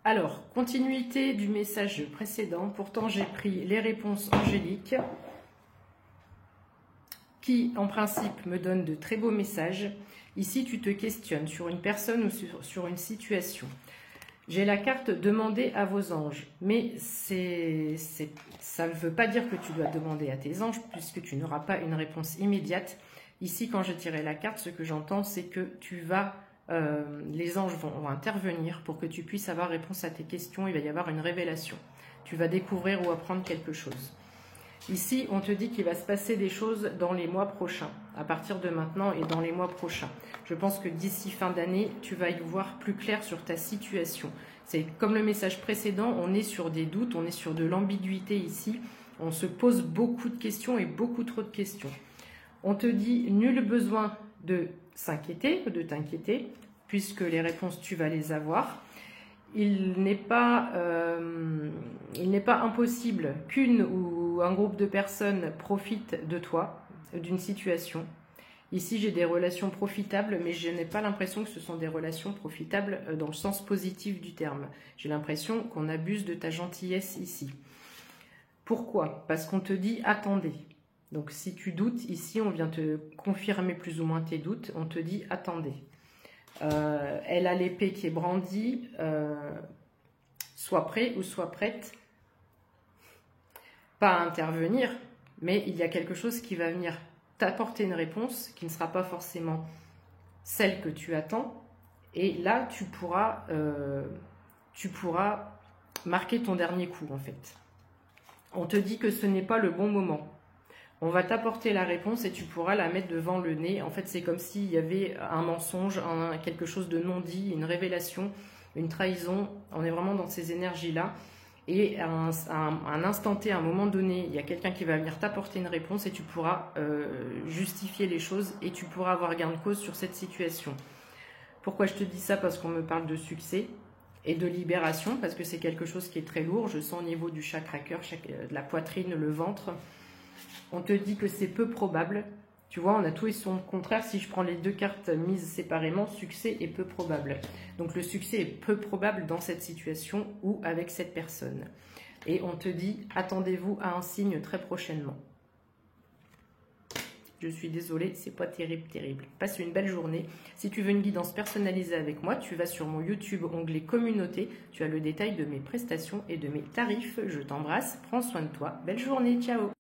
Alors, continuité du message précédent. Pourtant, j'ai pris les réponses angéliques qui, en principe, me donnent de très beaux messages. Ici, tu te questionnes sur une personne ou sur une situation. J'ai la carte « Demandez à vos anges ». Mais ça ne veut pas dire que tu dois demander à tes anges puisque tu n'auras pas une réponse immédiate. Ici, quand j'ai tiré la carte, ce que j'entends, c'est que les anges vont intervenir pour que tu puisses avoir réponse à tes questions. Il va y avoir une révélation. Tu vas découvrir ou apprendre quelque chose. Ici, on te dit qu'il va se passer des choses dans les mois prochains, à partir de maintenant et dans les mois prochains. Je pense que d'ici fin d'année, tu vas y voir plus clair sur ta situation. C'est comme le message précédent, on est sur des doutes, on est sur de l'ambiguïté ici. On se pose beaucoup de questions et beaucoup trop de questions. On te dit nul besoin de s'inquiéter, de t'inquiéter, puisque les réponses, tu vas les avoir. Il n'est pas impossible qu'une ou un groupe de personnes profitent de toi, d'une situation. Ici, j'ai des relations profitables, mais je n'ai pas l'impression que ce sont des relations profitables dans le sens positif du terme. J'ai l'impression qu'on abuse de ta gentillesse ici. Pourquoi? Parce qu'on te dit « attendez ». Donc, si tu doutes, ici, on vient te confirmer plus ou moins tes doutes. On te dit « attendez ». Elle a l'épée qui est brandie, soit prêt ou soit prête, pas à intervenir, mais il y a quelque chose qui va venir t'apporter une réponse qui ne sera pas forcément celle que tu attends, et là tu pourras marquer ton dernier coup en fait. On te dit que ce n'est pas le bon moment. On va t'apporter la réponse et tu pourras la mettre devant le nez. En fait, c'est comme s'il y avait un mensonge, quelque chose de non dit, une révélation, une trahison. On est vraiment dans ces énergies-là. Et à un instant T, à un moment donné, il y a quelqu'un qui va venir t'apporter une réponse et tu pourras justifier les choses et tu pourras avoir gain de cause sur cette situation. Pourquoi je te dis ça? Parce qu'on me parle de succès et de libération, parce que c'est quelque chose qui est très lourd. Je sens au niveau du chakra cœur, de la poitrine, le ventre. On te dit que c'est peu probable. Tu vois, on a tout et son contraire. Si je prends les deux cartes mises séparément, succès est peu probable. Donc le succès est peu probable dans cette situation ou avec cette personne. Et on te dit, attendez-vous à un signe très prochainement. Je suis désolée, c'est pas terrible. Passe une belle journée. Si tu veux une guidance personnalisée avec moi, tu vas sur mon YouTube, onglet communauté. Tu as le détail de mes prestations et de mes tarifs. Je t'embrasse, prends soin de toi. Belle journée, ciao!